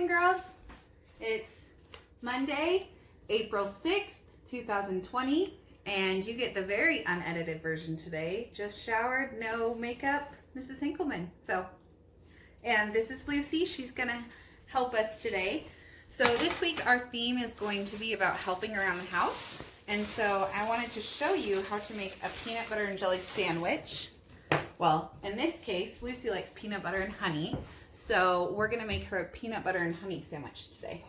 and girls. It's Monday, April 6th, 2020, and you get the very unedited version today. Just showered, no makeup, Mrs. Hinkleman. And this is Lucy. She's gonna help us today. So this week our theme is going to be about helping around the house. And so I wanted to show you how to make a peanut butter and jelly sandwich. Well, in this case, Lucy likes peanut butter and honey. So we're gonna make her a peanut butter and honey sandwich today.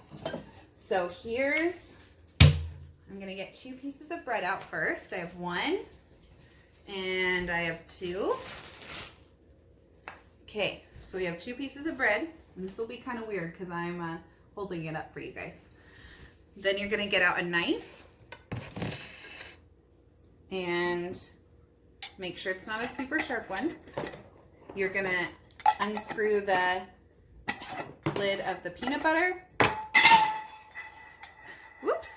So I'm gonna get 2 pieces of bread out first. I have 1 and I have 2. Okay, so we have 2 pieces of bread. And this will be kind of weird because I'm holding it up for you guys. Then you're gonna get out a knife and make sure it's not a super sharp one. You're gonna unscrew the lid of the peanut butter. Whoops,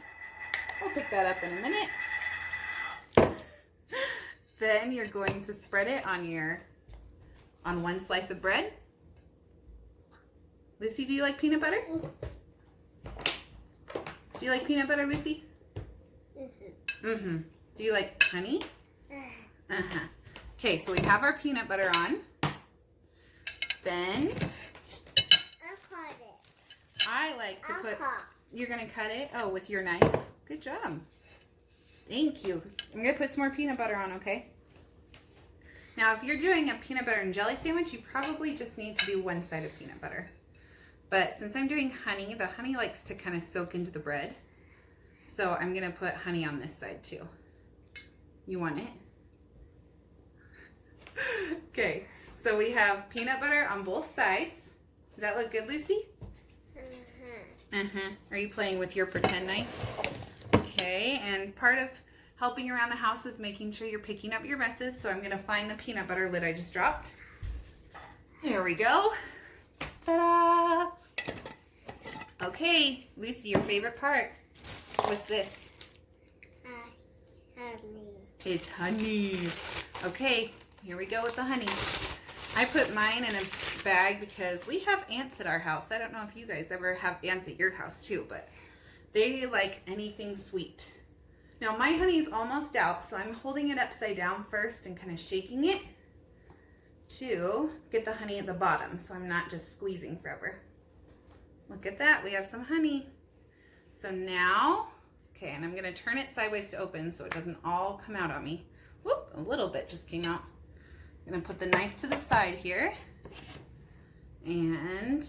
I'll pick that up in a minute. Then you're going to spread it on 1 slice of bread. Lucy, do you like peanut butter? Do you like peanut butter, Lucy? Mm-hmm. Do you like honey? Uh-huh. Okay, so we have our peanut butter on. Then I like to put, you're gonna cut it? Oh, with your knife? Good job. Thank you. I'm gonna put some more peanut butter on, okay? Now, if you're doing a peanut butter and jelly sandwich, you probably just need to do 1 side of peanut butter. But since I'm doing honey, the honey likes to kind of soak into the bread. So I'm gonna put honey on this side too. You want it? Okay, so we have peanut butter on both sides. Does that look good, Lucy? Are you playing with your pretend knife? Okay, and part of helping around the house is making sure you're picking up your messes. So I'm gonna find the peanut butter lid I just dropped. There we go. Ta-da! Okay, Lucy, your favorite part was this. Honey. It's honey. Okay, here we go with the honey. I put mine in a bag because we have ants at our house. I don't know if you guys ever have ants at your house too, but they like anything sweet. Now my honey's almost out, so I'm holding it upside down first and kind of shaking it to get the honey at the bottom, so I'm not just squeezing forever. Look at that, we have some honey. So now, okay, and I'm gonna turn it sideways to open so it doesn't all come out on me. Whoop, a little bit just came out. I'm gonna put the knife to the side here. And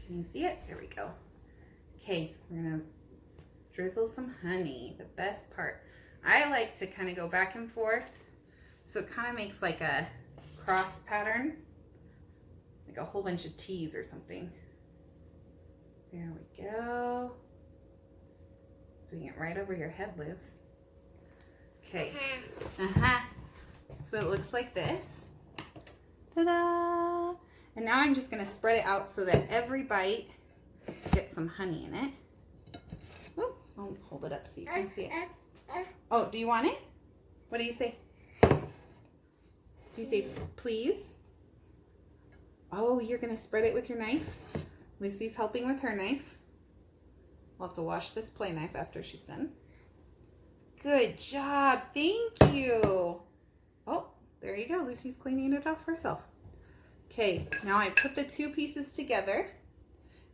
can you see it? There we go. Okay, we're gonna drizzle some honey, the best part. I like to kind of go back and forth so it kind of makes like a cross pattern, like a whole bunch of T's or something. There we go. Doing it right over your head, Liz. Okay. So it looks like this. Ta-da! And now I'm just gonna spread it out so that every bite gets some honey in it. Whoop, I'll hold it up so you can see it. Oh, do you want it? What do you say? Do you say please? Oh, you're gonna spread it with your knife? Lucy's helping with her knife. We'll have to wash this play knife after she's done. Good job, thank you. Oh, there you go, Lucy's cleaning it off herself. Okay, now I put the 2 pieces together.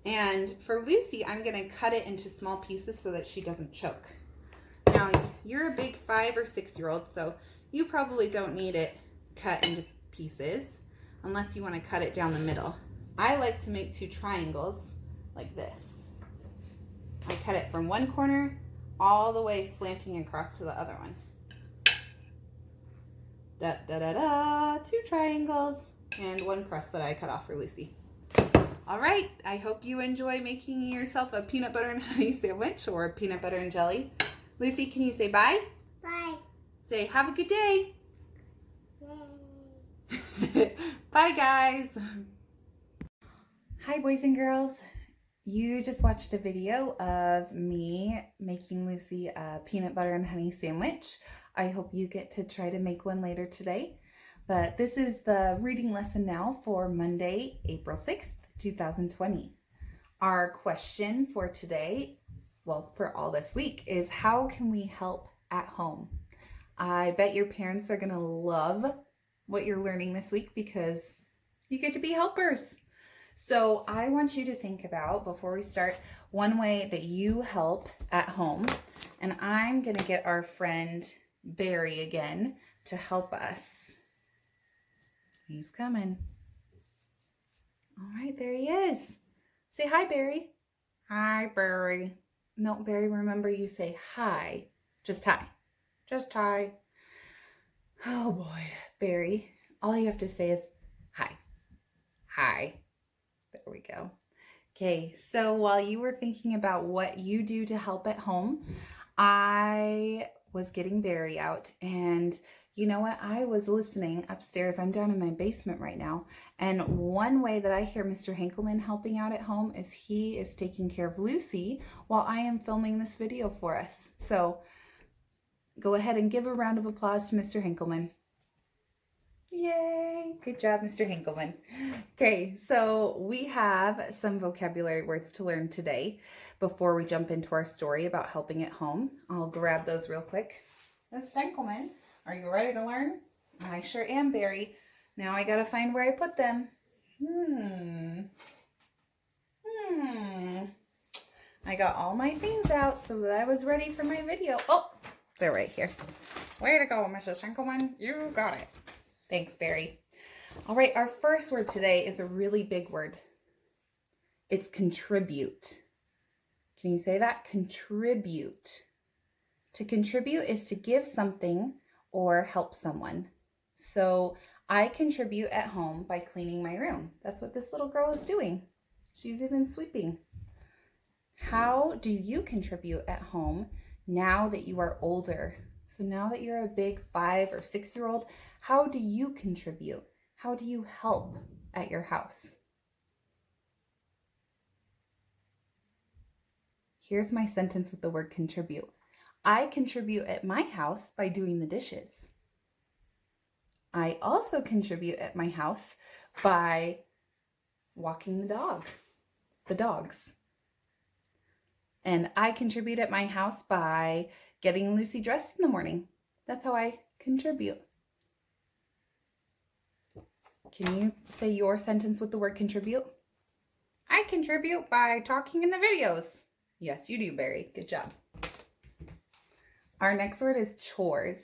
And for Lucy, I'm gonna cut it into small pieces so that she doesn't choke. Now, you're a big 5 or 6-year-old, so you probably don't need it cut into pieces unless you want to cut it down the middle. I like to make 2 triangles like this. I cut it from one corner all the way slanting across to the other one. Da da da da, 2 triangles and 1 crust that I cut off for Lucy. All right, I hope you enjoy making yourself a peanut butter and honey sandwich or a peanut butter and jelly. Lucy, can you say bye? Bye. Say, have a good day. Bye, guys. Hi, boys and girls. You just watched a video of me making Lucy a peanut butter and honey sandwich. I hope you get to try to make one later today. But this is the reading lesson now for Monday, April 6th, 2020. Our question for today, well, for all this week, is how can we help at home? I bet your parents are going to love what you're learning this week because you get to be helpers. So I want you to think about, before we start, one way that you help at home. And I'm going to get our friend Barry again to help us. He's coming. All right, there he is. Say hi, Barry. Hi, Barry. No, Barry, remember you say hi. Just hi. Just hi. Oh boy, Barry. All you have to say is hi. Hi. There we go. Okay, so while you were thinking about what you do to help at home, I was getting Barry out, and you know what? I was listening upstairs. I'm down in my basement right now, and one way that I hear Mr. Henkelman helping out at home is he is taking care of Lucy while I am filming this video for us. So go ahead and give a round of applause to Mr. Henkelman. Yay! Good job, Mr. Henkelman. Okay, so we have some vocabulary words to learn today before we jump into our story about helping at home. I'll grab those real quick. Mrs. Henkelman, are you ready to learn? I sure am, Barry. Now I gotta find where I put them. I got all my things out so that I was ready for my video. Oh, they're right here. Way to go, Mrs. Henkelman. You got it. Thanks, Barry. All right, our first word today is a really big word. It's contribute. Can you say that? Contribute. To contribute is to give something or help someone. So I contribute at home by cleaning my room. That's what this little girl is doing. She's even sweeping. How do you contribute at home now that you are older? So now that you're a big 5 or 6-year-old, how do you contribute? How do you help at your house? Here's my sentence with the word contribute. I contribute at my house by doing the dishes. I also contribute at my house by walking the dogs. And I contribute at my house by getting Lucy dressed in the morning. That's how I contribute. Can you say your sentence with the word contribute? I contribute by talking in the videos. Yes, you do, Barry. Good job. Our next word is chores.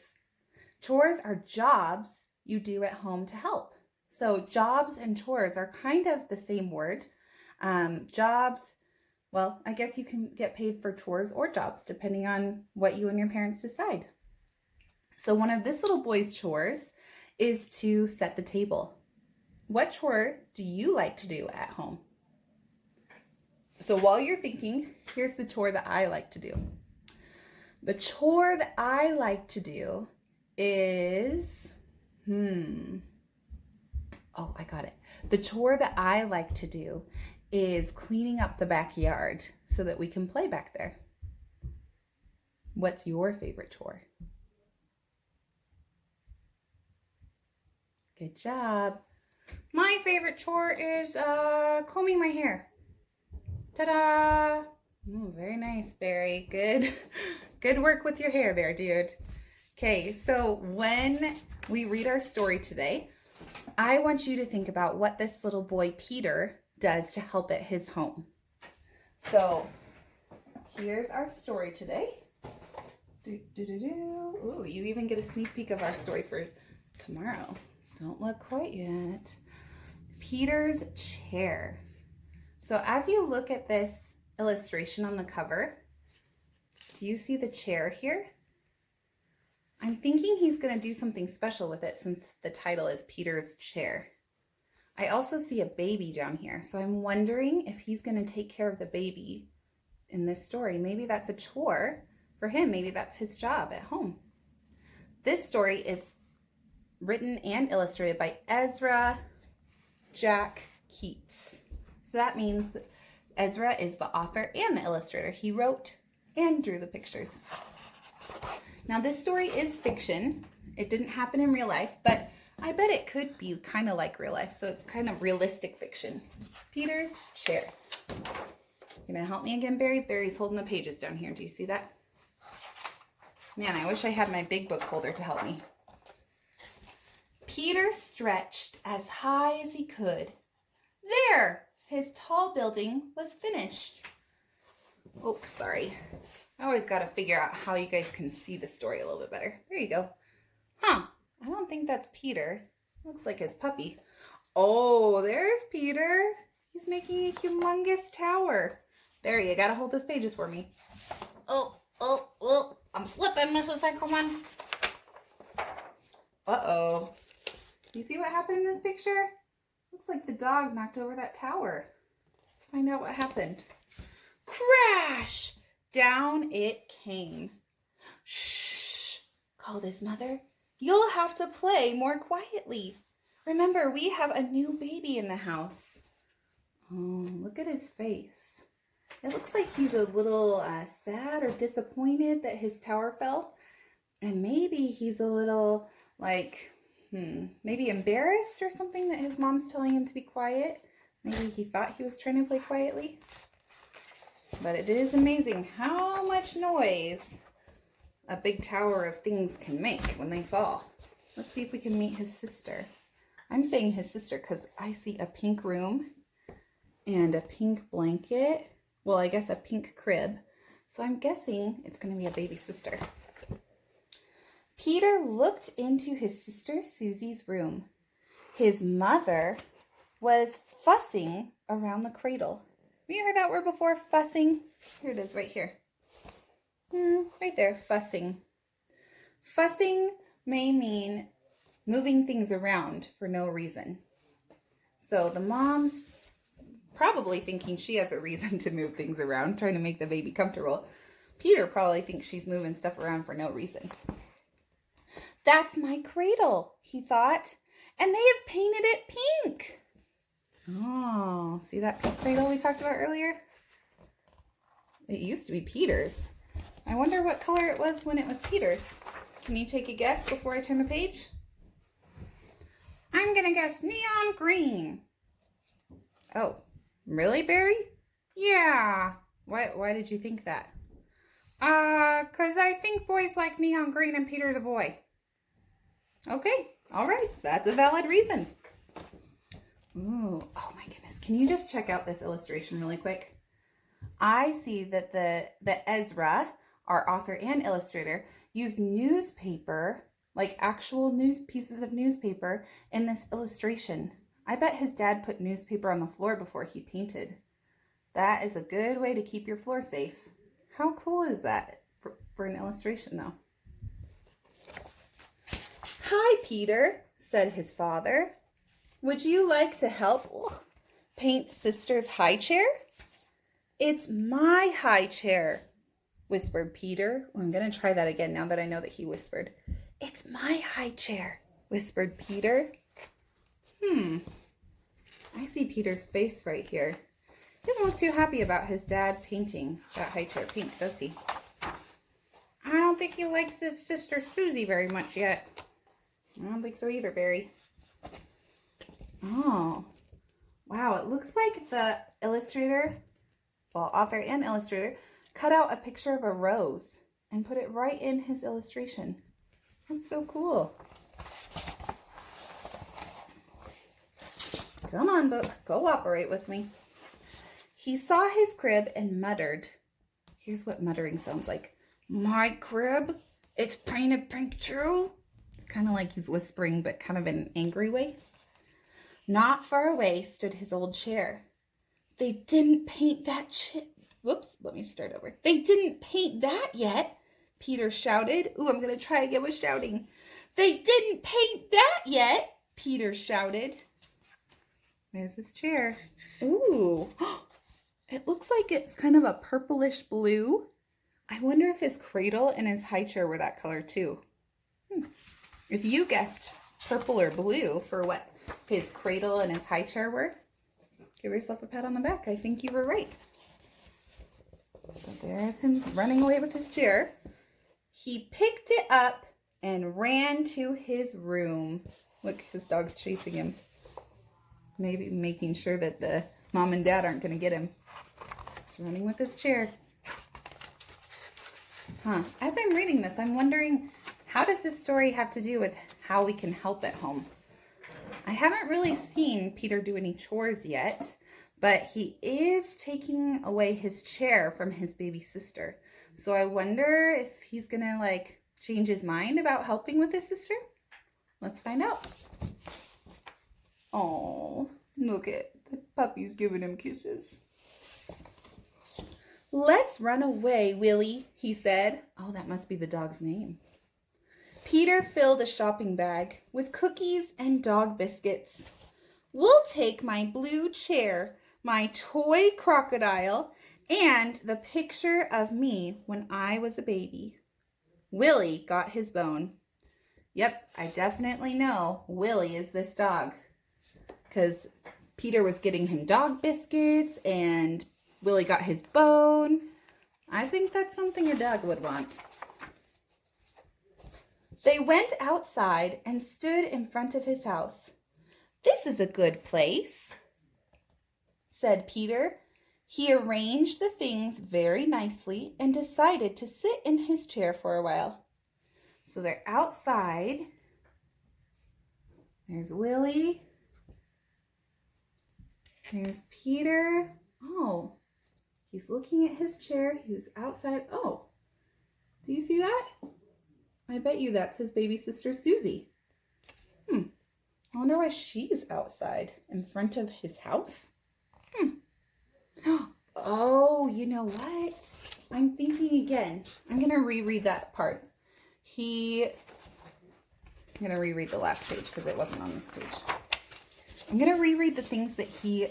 Chores are jobs you do at home to help. So jobs and chores are kind of the same word. Jobs, well, I guess you can get paid for chores or jobs depending on what you and your parents decide. So one of this little boy's chores is to set the table. What chore do you like to do at home? So while you're thinking, here's the chore that I like to do. The chore that I like to do is, oh, I got it. The chore that I like to do is cleaning up the backyard so that we can play back there. What's your favorite chore? Good job. My favorite chore is combing my hair. Ta-da! Ooh, very nice, Barry. Good work with your hair there, dude. Okay, so when we read our story today, I want you to think about what this little boy, Peter, does to help at his home. So here's our story today. Ooh, you even get a sneak peek of our story for tomorrow. Don't look quite yet. Peter's chair. So as you look at this illustration on the cover, do you see the chair here? I'm thinking he's going to do something special with it since the title is Peter's chair. I also see a baby down here, so I'm wondering if he's going to take care of the baby in this story. Maybe that's a chore for him. Maybe that's his job at home. This story is written and illustrated by Ezra Jack Keats. So that means that Ezra is the author and the illustrator. He wrote and drew the pictures. Now this story is fiction. It didn't happen in real life, but I bet it could be kind of like real life, so it's kind of realistic fiction. Peter's chair. You gonna help me again, Barry? Barry's holding the pages down here. Do you see that? Man, I wish I had my big book holder to help me. Peter stretched as high as he could. There! His tall building was finished. Oh, sorry. I always got to figure out how you guys can see the story a little bit better. There you go. Huh. I don't think that's Peter. Looks like his puppy. Oh, there's Peter. He's making a humongous tower. There, you got to hold those pages for me. Oh. I'm slipping, Mrs. Anchorman. Uh-oh. You see what happened in this picture? Looks like the dog knocked over that tower. Let's find out what happened. Crash! Down it came. Shh, called his mother. You'll have to play more quietly. Remember, we have a new baby in the house. Oh, look at his face. It looks like he's a little sad or disappointed that his tower fell. And maybe he's a little like, maybe embarrassed or something that his mom's telling him to be quiet. Maybe he thought he was trying to play quietly. But it is amazing how much noise a big tower of things can make when they fall. Let's see if we can meet his sister. I'm saying his sister because I see a pink room and a pink blanket. Well, I guess a pink crib. So I'm guessing it's going to be a baby sister. Peter looked into his sister Susie's room. His mother was fussing around the cradle. Have you heard that word before? Fussing? Here it is right here. Right there, fussing. Fussing may mean moving things around for no reason. So the mom's probably thinking she has a reason to move things around, trying to make the baby comfortable. Peter probably thinks she's moving stuff around for no reason. That's my cradle, he thought, and they have painted it pink. Oh, see that pink cradle we talked about earlier? It used to be Peter's. I wonder what color it was when it was Peter's. Can you take a guess before I turn the page? I'm gonna guess neon green. Oh, really, Barry? Yeah. Why did you think that? 'Cause I think boys like neon green and Peter's a boy. Okay, all right. That's a valid reason. Ooh, oh my goodness. Can you just check out this illustration really quick? I see that the Ezra, our author and illustrator, used newspaper, like actual pieces of newspaper in this illustration. I bet his dad put newspaper on the floor before he painted. That is a good way to keep your floor safe. How cool is that for an illustration though? Hi, Peter, said his father. Would you like to help paint sister's high chair? It's my high chair, whispered Peter. Oh, I'm going to try that again now that I know that he whispered. It's my high chair, whispered Peter. I see Peter's face right here. He doesn't look too happy about his dad painting that high chair pink, does he? I don't think he likes his sister Susie very much yet. I don't think so either, Barry. Oh, wow. It looks like the illustrator, well, author and illustrator, cut out a picture of a rose and put it right in his illustration. That's so cool. Come on, book. Cooperate with me. He saw his crib and muttered. Here's what muttering sounds like. My crib? It's painted pink too? It's kind of like he's whispering, but kind of in an angry way. Not far away stood his old chair. They didn't paint that Whoops, let me start over. They didn't paint that yet, Peter shouted. Ooh, I'm going to try again with shouting. They didn't paint that yet, Peter shouted. There's his chair. Ooh, it looks like it's kind of a purplish blue. I wonder if his cradle and his high chair were that color too. If you guessed purple or blue for what his cradle and his high chair were, give yourself a pat on the back. I think you were right. So there's him running away with his chair. He picked it up and ran to his room. Look, his dog's chasing him. Maybe making sure that the mom and dad aren't going to get him. He's running with his chair. Huh. As I'm reading this, I'm wondering, how does this story have to do with how we can help at home? I haven't really seen Peter do any chores yet, but he is taking away his chair from his baby sister. So I wonder if he's gonna like change his mind about helping with his sister. Let's find out. Oh, look at the puppy's giving him kisses. Let's run away, Willie, he said. Oh, that must be the dog's name. Peter filled a shopping bag with cookies and dog biscuits. We'll take my blue chair, my toy crocodile, and the picture of me when I was a baby. Willie got his bone. Yep, I definitely know Willie is this dog, because Peter was getting him dog biscuits and Willie got his bone. I think that's something a dog would want. They went outside and stood in front of his house. This is a good place, said Peter. He arranged the things very nicely and decided to sit in his chair for a while. So they're outside. There's Willie. There's Peter. Oh, he's looking at his chair. He's outside. Oh, do you see that? I bet you that's his baby sister, Susie. I wonder why she's outside in front of his house. Oh, you know what? I'm thinking again. I'm going to reread that part. I'm going to reread the last page because it wasn't on this page. I'm going to reread the things that he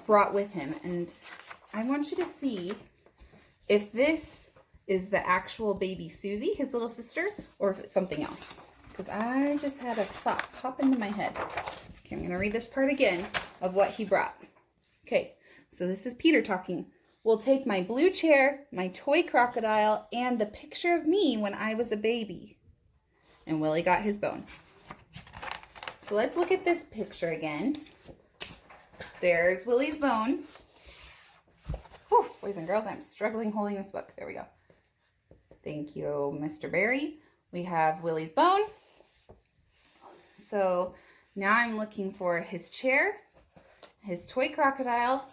brought with him. And I want you to see if this is the actual baby Susie, his little sister, or if it's something else. Because I just had a thought pop into my head. Okay, I'm going to read this part again of what he brought. Okay, so this is Peter talking. We'll take my blue chair, my toy crocodile, and the picture of me when I was a baby. And Willie got his bone. So let's look at this picture again. There's Willie's bone. Whew, boys and girls, I'm struggling holding this book. There we go. Thank you, Mr. Barry. We have Willie's bone. So now I'm looking for his chair, his toy crocodile,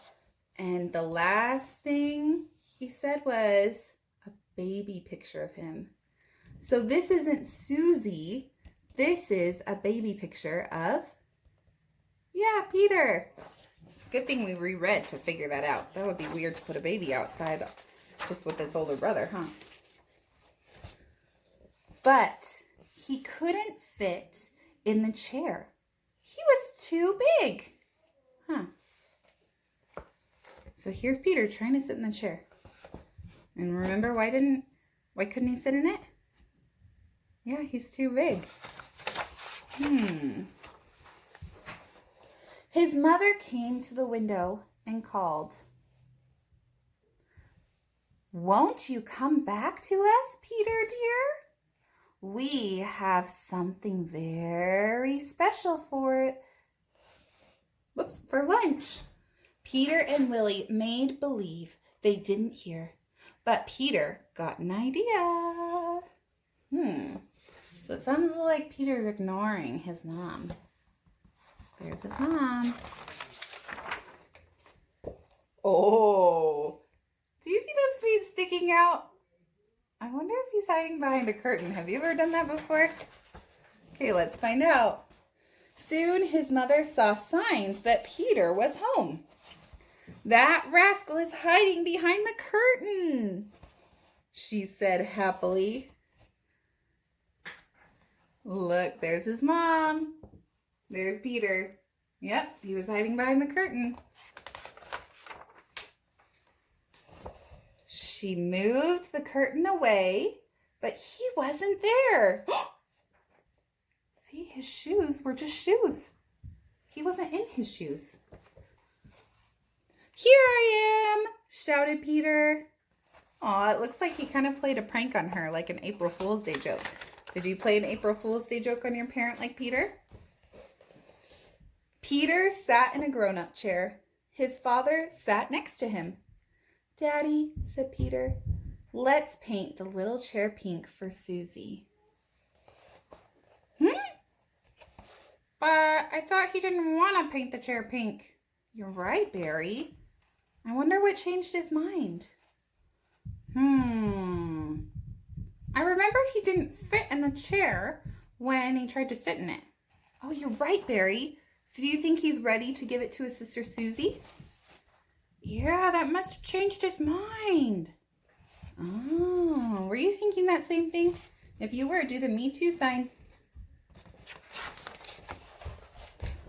and the last thing he said was a baby picture of him. So this isn't Susie. This is a baby picture of, yeah, Peter. Good thing we reread to figure that out. That would be weird to put a baby outside just with its older brother, huh? But he couldn't fit in the chair. He was too big. Huh. So here's Peter trying to sit in the chair. And remember, why couldn't he sit in it? Yeah, he's too big. His mother came to the window and called, "Won't you come back to us, Peter dear? We have something very special for lunch." Peter and Willie made believe they didn't hear, but Peter got an idea. So it sounds like Peter's ignoring his mom. There's his mom. Oh, do you see those feet sticking out? I wonder if he's hiding behind a curtain. Have you ever done that before? Okay, let's find out. Soon his mother saw signs that Peter was home. "That rascal is hiding behind the curtain," she said happily. Look, there's his mom. There's Peter. Yep, he was hiding behind the curtain. She moved the curtain away, but he wasn't there. See, his shoes were just shoes. He wasn't in his shoes. "Here I am," shouted Peter. Aw, it looks like he kind of played a prank on her, like an April Fool's Day joke. Did you play an April Fool's Day joke on your parent like Peter? Peter sat in a grown-up chair. His father sat next to him. Daddy, said Peter, let's paint the little chair pink for Susie. But I thought he didn't want to paint the chair pink. You're right, Barry. I wonder what changed his mind. I remember he didn't fit in the chair when he tried to sit in it. Oh, you're right, Barry. So do you think he's ready to give it to his sister Susie? Yeah, that must have changed his mind. Oh, were you thinking that same thing? If you were, do the me too sign.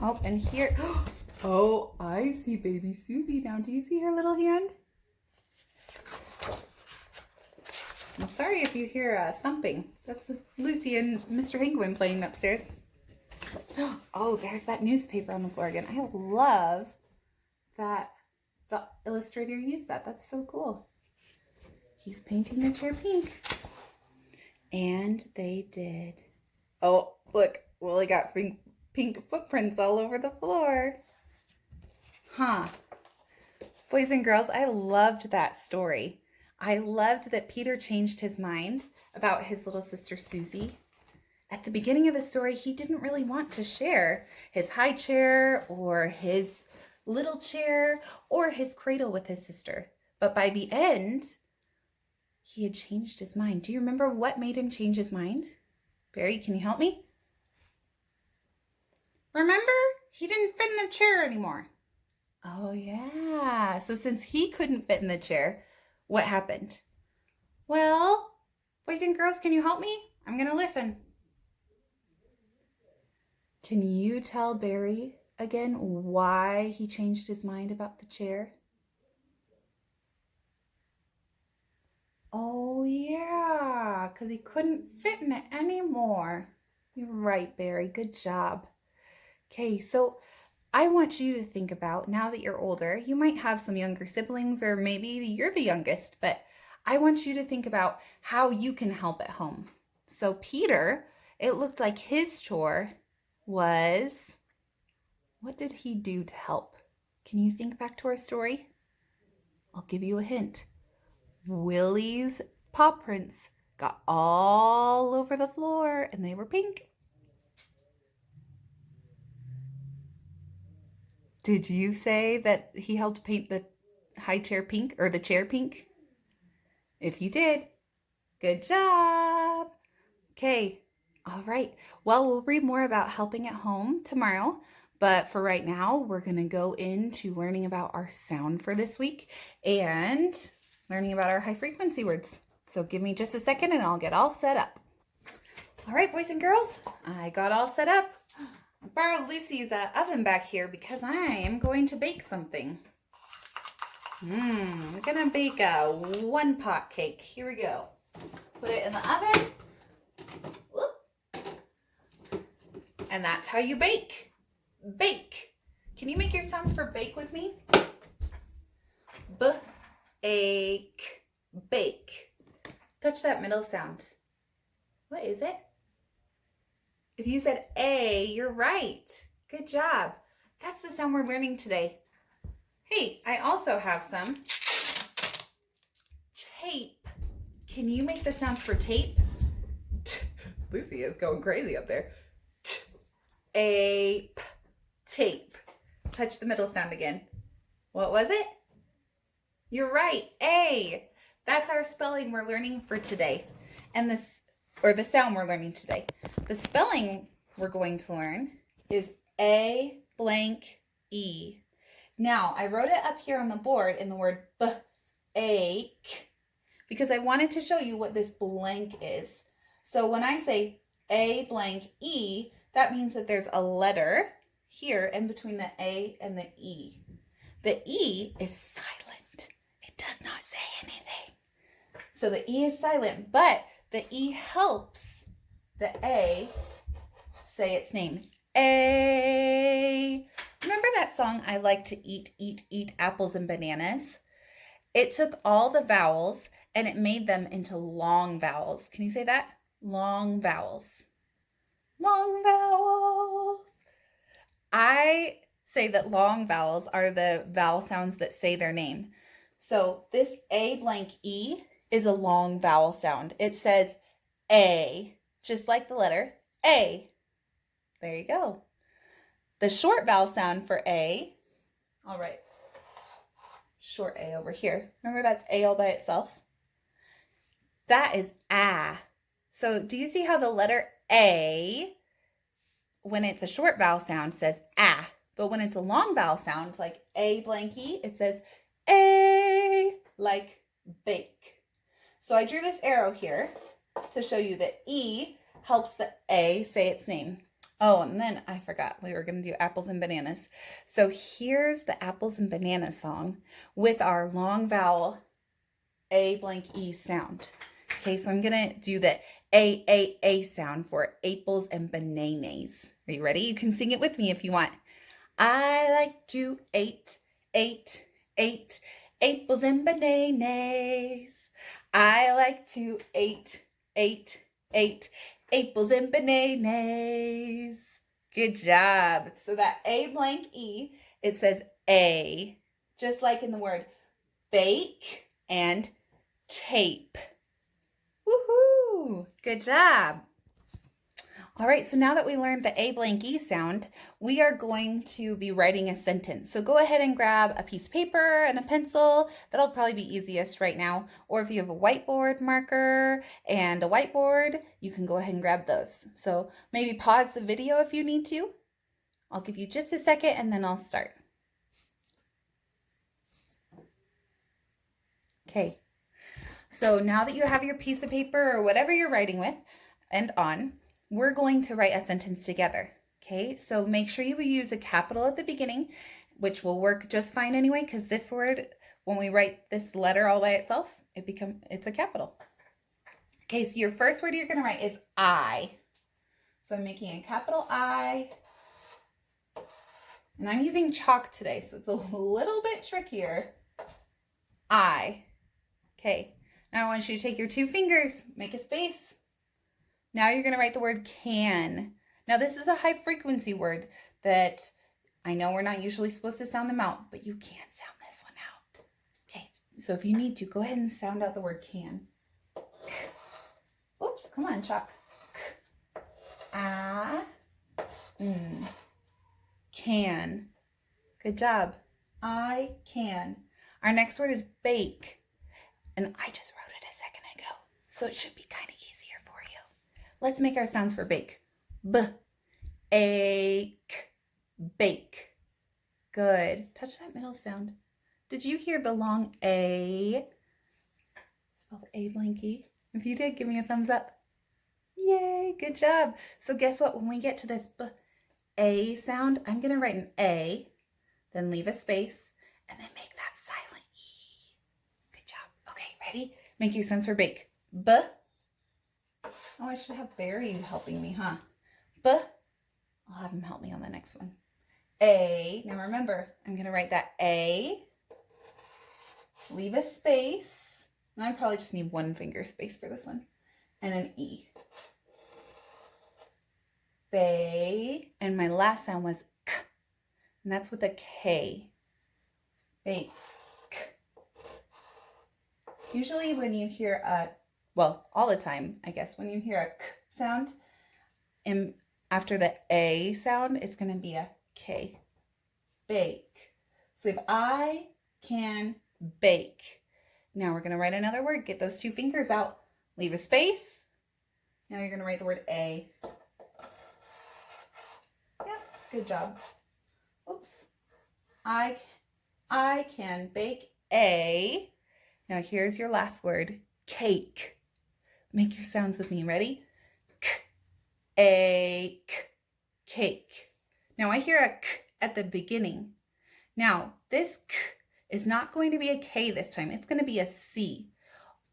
Oh, and here, oh, I see baby Susie now. Do you see her little hand? I'm sorry if you hear thumping. That's Lucy and Mr. Penguin playing upstairs. Oh, there's that newspaper on the floor again. I love that the illustrator used that. That's so cool. He's painting the chair pink. And they did. Oh, look. Willie got pink footprints all over the floor. Huh. Boys and girls, I loved that story. I loved that Peter changed his mind about his little sister Susie. At the beginning of the story, he didn't really want to share his high chair or his little chair or his cradle with his sister. But by the end, he had changed his mind. Do you remember what made him change his mind? Barry, can you help me? Remember, he didn't fit in the chair anymore. Oh, yeah. So since he couldn't fit in the chair, what happened? Well, boys and girls, can you help me? I'm going to listen. Can you tell Barry again why he changed his mind about the chair? Oh, yeah, because he couldn't fit in it anymore. You're right, Barry. Good job. Okay, so I want you to think about, now that you're older, you might have some younger siblings or maybe you're the youngest, but I want you to think about how you can help at home. So Peter, it looked like his chore was, what did he do to help? Can you think back to our story? I'll give you a hint. Willie's paw prints got all over the floor and they were pink. Did you say that he helped paint the high chair pink or the chair pink? If you did, good job. Okay, all right. Well, we'll read more about helping at home tomorrow. But for right now, we're going to go into learning about our sound for this week and learning about our high frequency words. So give me just a second and I'll get all set up. All right, boys and girls, I got all set up. I borrowed Lucy's oven back here because I am going to bake something. We're going to bake a one-pot cake. Here we go. Put it in the oven. Whoop. And that's how you bake. Bake. Can you make your sounds for bake with me? B-ake. Bake. Touch that middle sound. What is it? If you said A, you're right. Good job. That's the sound we're learning today. Hey, I also have some tape. Can you make the sounds for tape? Lucy is going crazy up there. Ape. Tape. Touch the middle sound again. What was it? You're right. A. That's our spelling we're learning for today. And the sound we're learning today. The spelling we're going to learn is A blank E. Now, I wrote it up here on the board in the word b-ake because I wanted to show you what this blank is. So when I say A blank E, that means that there's a letter here in between the A and the E. The E is silent. It does not say anything. So the E is silent, but the E helps the A say its name. A. Remember that song, I like to eat, eat, eat apples and bananas? It took all the vowels and it made them into long vowels. Can you say that? Long vowels. Long vowels. I say that long vowels are the vowel sounds that say their name. So this A blank E is a long vowel sound. It says A, just like the letter A. There you go. The short vowel sound for A, all right, short A over here. Remember that's A all by itself? That is A. So do you see how the letter A, when it's a short vowel sound, says A, but when it's a long vowel sound, like A blank E, it says A, like bake. So I drew this arrow here to show you that E helps the A say its name. Oh, and then I forgot we were going to do apples and bananas. So here's the apples and bananas song with our long vowel A blank E sound. Okay, so I'm going to do the A sound for apples and bananas. Are you ready? You can sing it with me if you want. I like to eat apples and bananas. I like to eat apples and bananas. Good job. So that A blank E, it says A, just like in the word bake and tape. Woohoo! Good job. All right, so now that we learned the A blank E sound, we are going to be writing a sentence. So go ahead and grab a piece of paper and a pencil. That'll probably be easiest right now. Or if you have a whiteboard marker and a whiteboard, you can go ahead and grab those. So maybe pause the video if you need to. I'll give you just a second and then I'll start. Okay, so now that you have your piece of paper or whatever you're writing with and on, we're going to write a sentence together. Okay, so make sure you use a capital at the beginning, which will work just fine anyway, because this word, when we write this letter all by itself, it's a capital. Okay, so your first word you're going to write is I. So I'm making a capital I. And I'm using chalk today, so it's a little bit trickier. I. Okay, now I want you to take your two fingers, make a space. Now you're going to write the word can. Now this is a high frequency word that I know we're not usually supposed to sound them out, but you can't sound this one out. Okay, so if you need to, go ahead and sound out the word can. Oops, come on, chalk. Can. Good job. I can. Our next word is bake. And I just wrote it a second ago, so it should be kind of easier for you. Let's make our sounds for bake. B-A-K, bake. Good. Touch that middle sound. Did you hear the long A? Spelled A blank E. If you did, give me a thumbs up. Yay, good job. So guess what? When we get to this B-A sound, I'm going to write an A, then leave a space, and then make that silent E. Good job. Okay, ready? Make your sounds for bake. B. Oh, I should have Barry helping me, huh? B. I'll have him help me on the next one. A. Now remember, I'm going to write that A. Leave a space. And I probably just need one finger space for this one. And an E. Bay. And my last sound was K. And that's with a K. Bake. Usually when you hear a, well, all the time, I guess, when you hear a K sound, and after the A sound, it's going to be a K. Bake. So if I can bake. Now we're going to write another word. Get those two fingers out. Leave a space. Now you're going to write the word A. Yeah, good job. Oops. I can bake a. Now here's your last word, cake. Make your sounds with me. Ready? Cake. Now I hear a k at the beginning. Now this k is not going to be a K this time. It's going to be a C.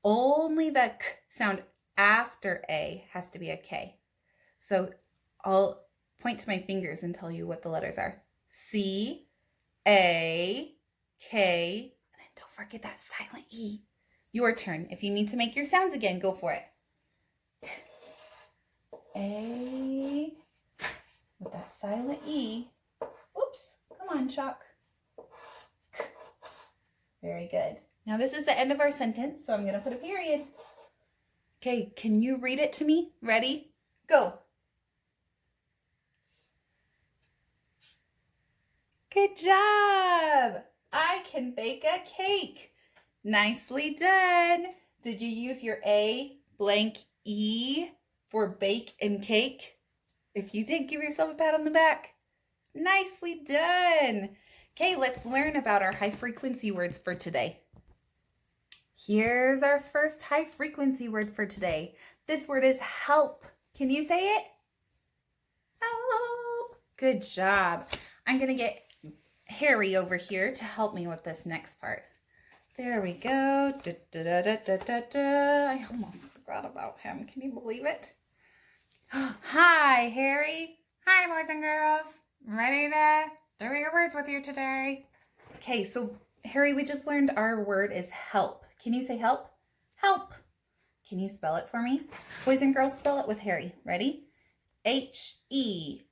Only the k sound after A has to be a K. So I'll point to my fingers and tell you what the letters are. C, A, K, and then don't forget that silent E. Your turn. If you need to make your sounds again, go for it. A, with that silent E. Oops, come on, chalk. Very good. Now this is the end of our sentence, so I'm going to put a period. Okay, can you read it to me? Ready? Go. Good job. I can bake a cake. Nicely done. Did you use your A blank E for bake and cake? If you did, give yourself a pat on the back. Nicely done. Okay, let's learn about our high frequency words for today. Here's our first high frequency word for today. This word is help. Can you say it? Help. Good job. I'm going to get Harry over here to help me with this next part. There we go. Da, da, da, da, da, da, da. I almost forgot about him. Can you believe it? Hi, Harry. Hi, boys and girls. Ready to do your words with you today? Okay, so Harry, we just learned our word is help. Can you say help? Help. Can you spell it for me? Boys and girls, spell it with Harry. Ready? H-E-L-P,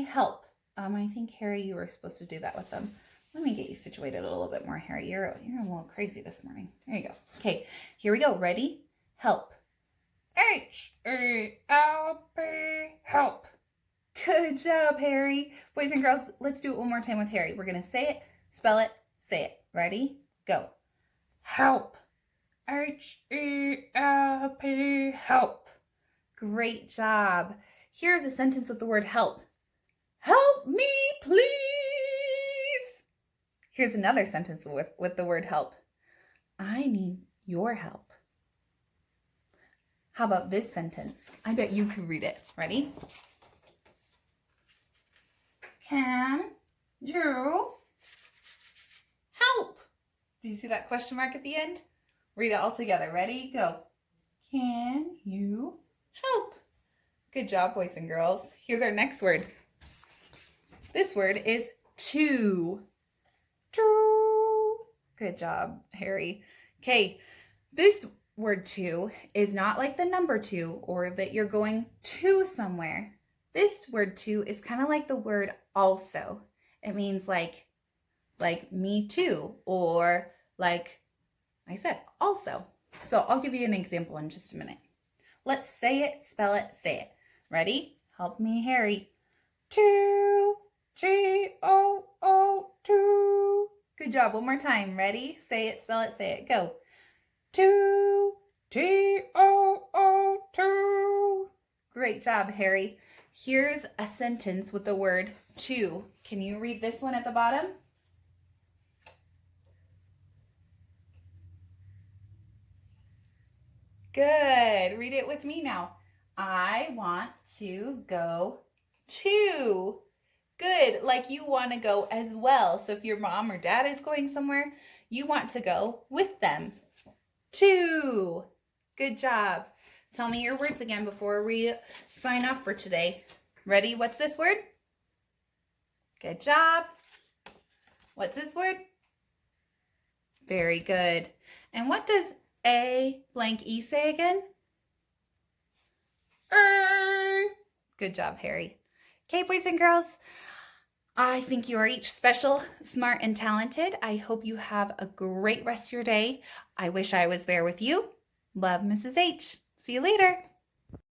help. I think, Harry, you were supposed to do that with them. Let me get you situated a little bit more, Harry. You're a little crazy this morning. There you go. Okay, here we go. Ready? Help. H-E-L-P, help. Good job, Harry. Boys and girls, let's do it one more time with Harry. We're going to say it, spell it, say it. Ready? Go. Help. H-E-L-P, help. Great job. Here's a sentence with the word help. Help me, please. Here's another sentence with the word help. I need your help. How about this sentence? I bet you could read it. Ready? Can you help? Do you see that question mark at the end? Read it all together. Ready? Go. Can you help? Good job, boys and girls. Here's our next word. This word is to. To. Good job, Harry. Okay, this word to is not like the number two or that you're going to somewhere. This word to is kind of like the word also. It means like me too, or like I said, also. So I'll give you an example in just a minute. Let's say it, spell it, say it. Ready? Help me, Harry. To. T-O-O, to. Good job. One more time. Ready? Say it, spell it, say it. Go. To. T-O-O, to. Great job, Harry. Here's a sentence with the word to. Can you read this one at the bottom? Good. Read it with me now. I want to go to. Good. Like you want to go as well. So if your mom or dad is going somewhere, you want to go with them. To. Good job. Tell me your words again before we sign off for today. Ready? What's this word? Good job. What's this word? Very good. And what does A blank E say again? Good job, Harry. Okay, boys and girls, I think you are each special, smart, and talented. I hope you have a great rest of your day. I wish I was there with you. Love, Mrs. H. See you later.